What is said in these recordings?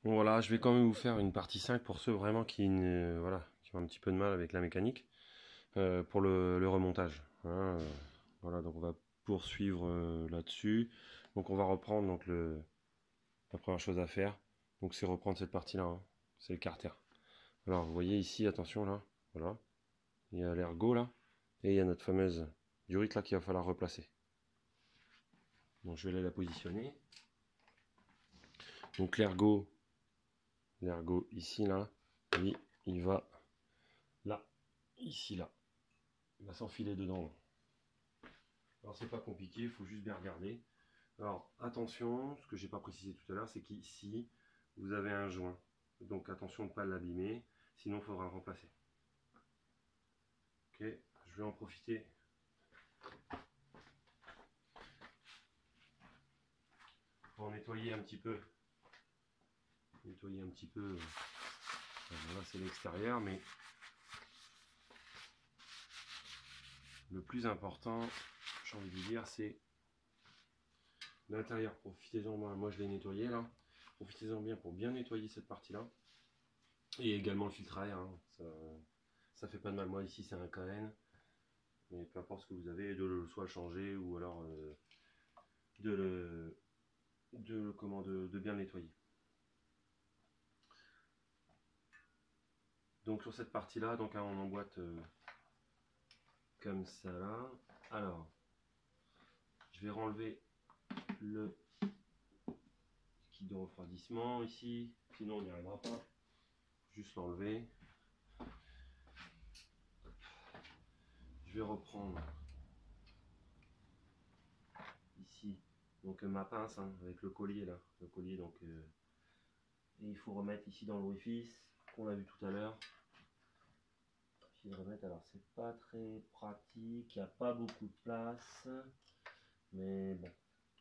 Bon, voilà, je vais quand même vous faire une partie 5 pour ceux vraiment voilà, qui ont un petit peu de mal avec la mécanique, pour le remontage. Hein, voilà, donc on va poursuivre là-dessus. Donc on va reprendre donc la première chose à faire. Donc c'est reprendre cette partie-là, hein, c'est le carter. Alors vous voyez ici, attention là, voilà, il y a l'ergot là, et il y a notre fameuse durite là qu'il va falloir replacer. Donc je vais aller la positionner. Donc l'ergot ici là, lui, il va là, ici là, il va s'enfiler dedans. Alors c'est pas compliqué, il faut juste bien regarder. Alors attention, ce que j'ai pas précisé tout à l'heure, c'est qu'ici vous avez un joint. Donc attention de ne pas l'abîmer, sinon il faudra le remplacer. Ok, je vais en profiter pour nettoyer un petit peu. Voilà, c'est l'extérieur, mais le plus important, j'ai envie de vous dire, c'est l'intérieur. Profitez-en, moi je l'ai nettoyé là. Profitez-en bien pour bien nettoyer cette partie-là. Et également le filtre à air. Hein. Ça fait pas de mal. Moi ici c'est un KN. Mais peu importe ce que vous avez, soit le changer ou alors de bien le nettoyer. Donc sur cette partie-là, donc hein, on emboîte comme ça là. Alors, je vais renlever le kit de refroidissement ici, sinon on n'y arrivera pas. Juste l'enlever. Je vais reprendre ici donc ma pince hein, avec le collier là, le collier donc et il faut remettre ici dans l'orifice qu'on a vu tout à l'heure. De remettre, alors c'est pas très pratique, il n'y a pas beaucoup de place, mais bon,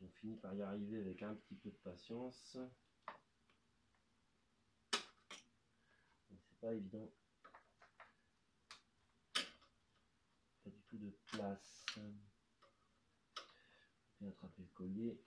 on finit par y arriver avec un petit peu de patience. C'est pas évident, pas du tout de place. Je vais attraper le collier.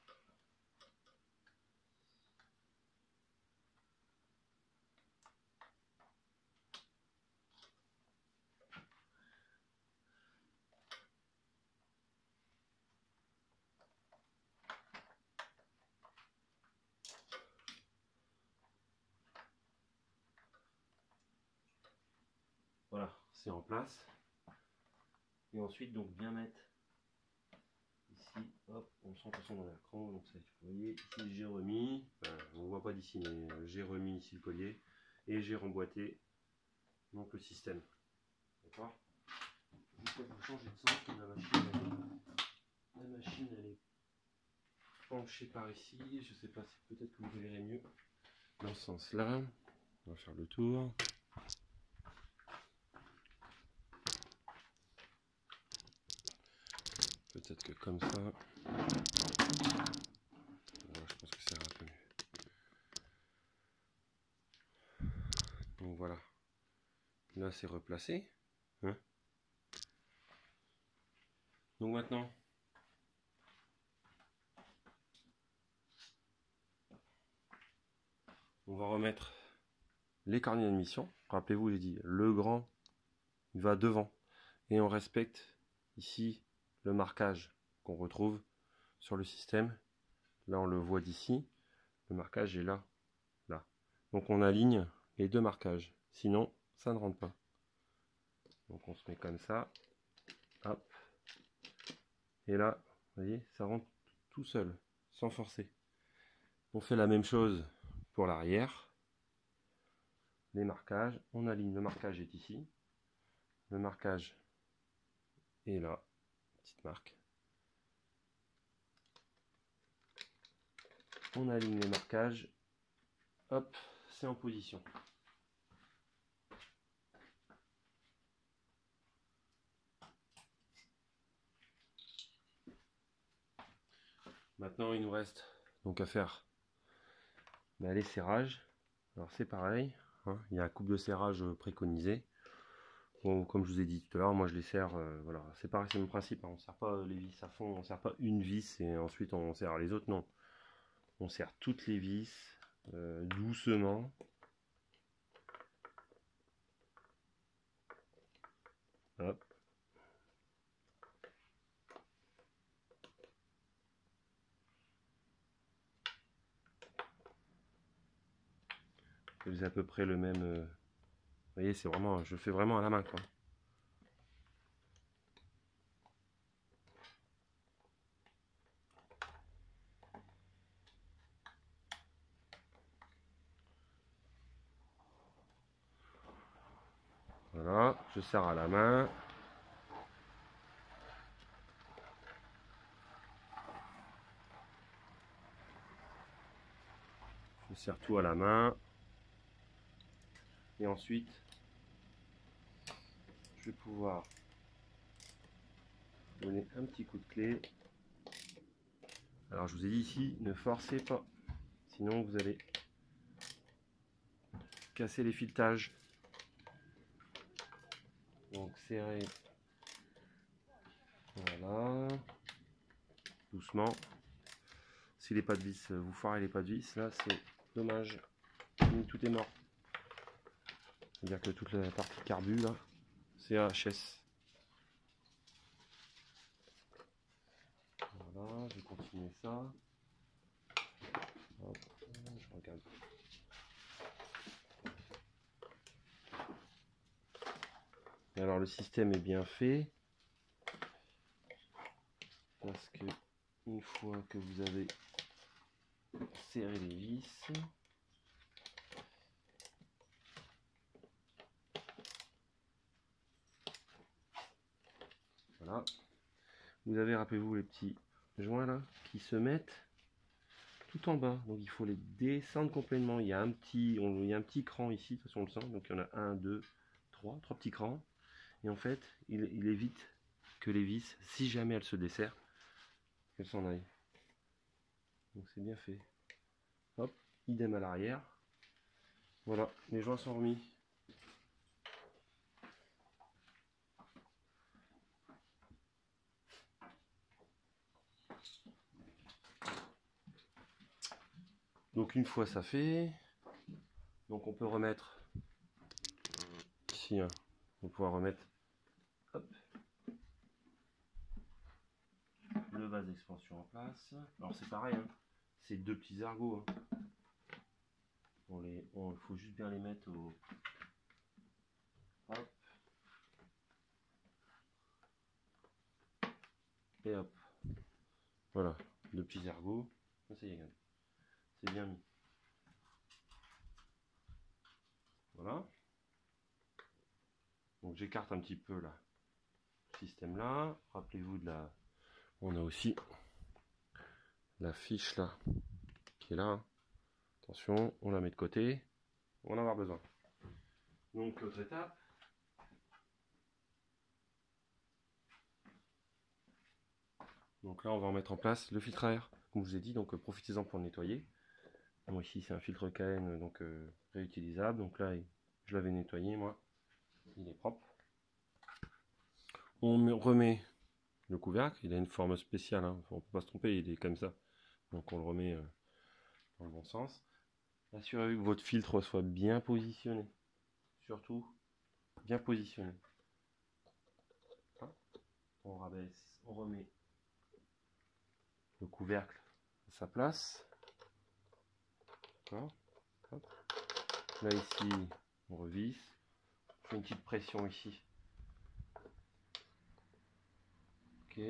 Voilà, c'est en place. Et ensuite, donc bien mettre ici, hop, on sent de toute façon dans l'écran, donc ça va être, vous voyez, ici j'ai remis, on ne voit pas d'ici, mais j'ai remis ici le collier et j'ai remboîté donc le système. D'accord. Il faut changer de sens, la machine elle est penchée par ici, je sais pas si peut-être que vous verrez mieux dans ce sens là. On va faire le tour. Peut-être que comme ça, voilà, je pense que ça ira un peu mieux. Donc voilà, là c'est replacé. Hein, donc maintenant, on va remettre les carnets d'admission. Rappelez-vous, j'ai dit, le grand, il va devant. Et on respecte ici le marquage qu'on retrouve sur le système. Là, on le voit d'ici. Le marquage est là, là. Donc on aligne les deux marquages. Sinon, ça ne rentre pas. Donc on se met comme ça. Hop. Et là, vous voyez, ça rentre tout seul, sans forcer. On fait la même chose pour l'arrière. Les marquages, on aligne, le marquage est ici. Le marquage est là, petite marque. On aligne les marquages. Hop, c'est en position. Maintenant, il nous reste donc à faire les serrages. Alors c'est pareil, hein, il y a un couple de serrage préconisé. Bon, comme je vous ai dit tout à l'heure, moi je les serre, voilà, c'est pareil, c'est le même principe, hein, on ne serre pas les vis à fond, on ne serre pas une vis et ensuite on serre les autres, non. On serre toutes les vis doucement. Hop. Je faisais à peu près le même. Vous voyez, c'est vraiment, je fais vraiment à la main, quoi. Voilà, je serre à la main. Je serre tout à la main. Et ensuite, je vais pouvoir donner un petit coup de clé. Alors je vous ai dit ici, ne forcez pas, sinon vous allez casser les filetages. Donc serrez, voilà, doucement. Si les pas de vis, vous foirez les pas de vis, là c'est dommage, tout est mort. C'est-à-dire que toute la partie carbu là, c'est HS. Voilà, je vais continuer ça. Hop, je regarde. Et alors le système est bien fait parce que une fois que vous avez serré les vis, voilà, vous avez, rappelez-vous, les petits joints là qui se mettent tout en bas, donc il faut les descendre complètement. Il y a un petit cran ici, de toute façon on le sent, donc il y en a un, deux, trois petits crans, et en fait il évite que les vis, si jamais elles se desserrent, qu'elles s'en aillent. Donc c'est bien fait. Hop, idem à l'arrière. Voilà, les joints sont remis. Donc une fois ça fait, donc on peut remettre ici, hein, on va pouvoir remettre, hop, le vase d'expansion en place. Alors c'est pareil, hein, c'est deux petits ergots. Hein. Il faut juste bien les mettre au... Hop. Et hop. Voilà, deux petits ergots. Ça y est, c'est bien mis. Voilà. Donc j'écarte un petit peu là, le système là. Rappelez-vous de la... On a aussi la fiche là, qui est là. Hein. Attention, on la met de côté. On va en avoir besoin. Donc l'autre étape. Donc là on va en mettre en place le filtre à air. Comme je vous ai dit, donc profitez-en pour le nettoyer. Moi ici c'est un filtre KN donc réutilisable. Donc là je l'avais nettoyé moi. Il est propre. On remet le couvercle, il a une forme spéciale, hein. On ne peut pas se tromper, il est comme ça. Donc on le remet dans le bon sens. Assurez-vous que votre filtre soit bien positionné. Surtout, bien positionné. On rabaisse, on remet le couvercle à sa place. Là ici, on revisse. Je fais une petite pression ici. Ok.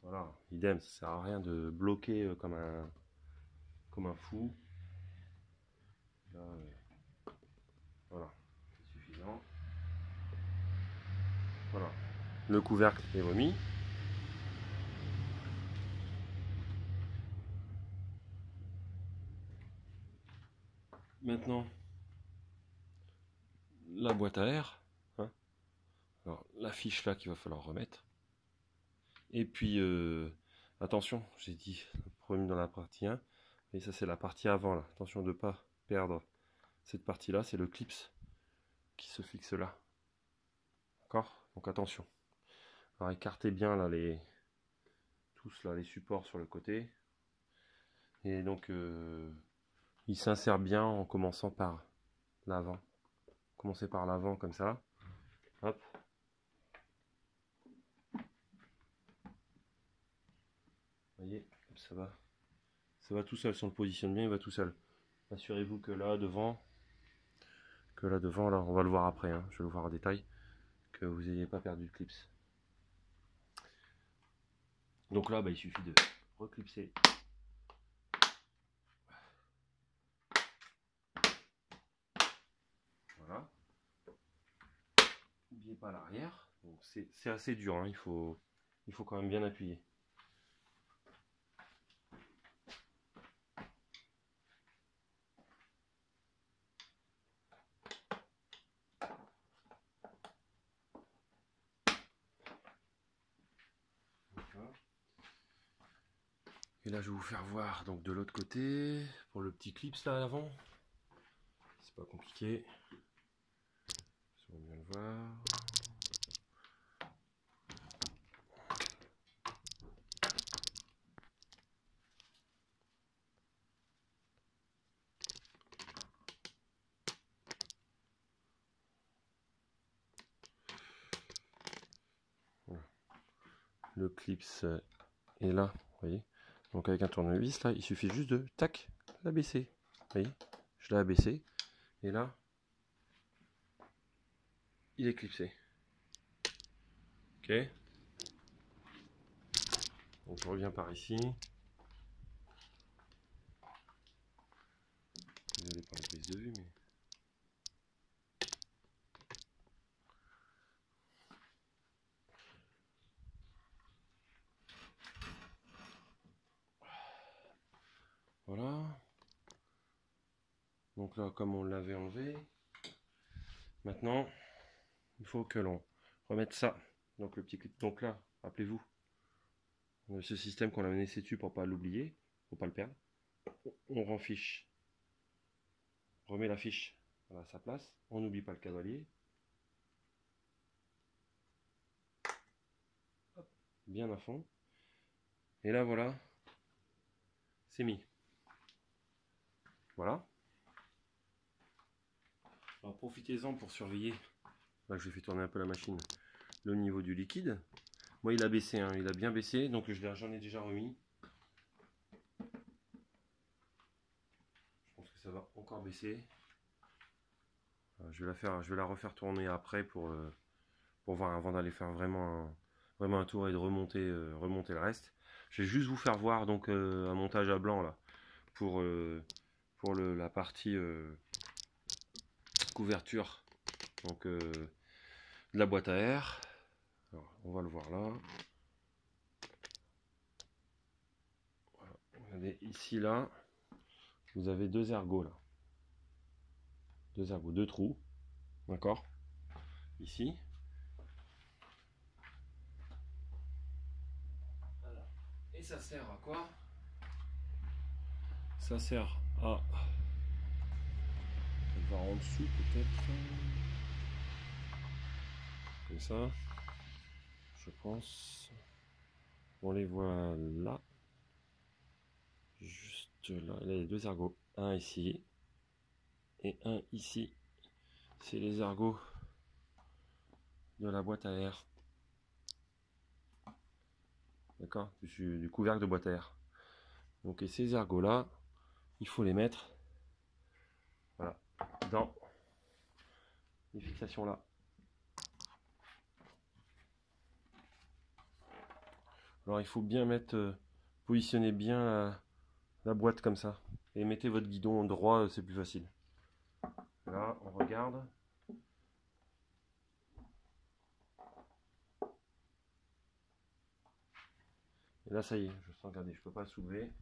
Voilà, idem, ça sert à rien de bloquer comme un fou. Là, voilà, c'est suffisant. Voilà, le couvercle est remis. Maintenant, la boîte à air. Hein. Alors, la fiche là qu'il va falloir remettre. Et puis, attention, j'ai dit, premier dans la partie 1. Et ça, c'est la partie avant là. Attention de ne pas perdre cette partie là. C'est le clips qui se fixe là. D'accord? Donc attention. Alors écartez bien là tous là les supports sur le côté. Et donc il s'insère bien en commençant par l'avant. Commencez par l'avant comme ça. Hop. Vous voyez, ça va tout seul. Si on le positionne bien, il va tout seul. Assurez-vous que là devant, là, on va le voir après, hein, je vais le voir en détail, que vous n'ayez pas perdu le clips. Donc là, il suffit de reclipser. Voilà. N'oubliez pas l'arrière. C'est assez dur, hein, il faut quand même bien appuyer. Et là, je vais vous faire voir donc de l'autre côté pour le petit clips là à l'avant. C'est pas compliqué. On va bien le voir. Voilà. Le clips est là, vous voyez. Donc avec un tournevis là, il suffit juste de tac, l'abaisser. Vous voyez, je l'ai abaissé et là, il est clipsé. Ok. Donc je reviens par ici. Désolé pour la prise de vue, mais voilà. Donc là, comme on l'avait enlevé, maintenant, il faut que l'on remette ça. Donc le petit clip. Donc là, rappelez-vous, ce système qu'on a laissé dessus pour pas l'oublier, pour pas le perdre. On renfiche, remet la fiche à sa place. On n'oublie pas le cavalier. Hop, bien à fond. Et là, voilà, c'est mis. Voilà. Alors profitez-en pour surveiller. Là, je vais tourner un peu la machine. Le niveau du liquide. Moi, il a baissé, hein, il a bien baissé, donc j'en ai déjà remis. Je pense que ça va encore baisser. Je vais la refaire tourner après pour voir avant d'aller faire vraiment un tour et de remonter le reste. Je vais juste vous faire voir donc un montage à blanc là pour la partie couverture donc de la boîte à air. Alors, on va le voir là. Voilà. Regardez ici là, vous avez deux ergots là, deux trous, d'accord, ici. Voilà. Et ça sert à quoi? Ça sert à, on va en dessous peut-être, comme ça, je pense. On les voit là, juste là. Là, il y a deux ergots, un ici et un ici. C'est les ergots de la boîte à air, d'accord, du couvercle de boîte à air. Donc, et ces ergots là, il faut les mettre, voilà, dans les fixations là. Alors il faut bien mettre, positionner bien la boîte comme ça. Et mettez votre guidon droit, c'est plus facile. Là, on regarde. Et là, ça y est, je sens, regardez, je peux pas soulever.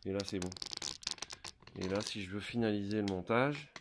Et là, c'est bon. Et là, si je veux finaliser le montage,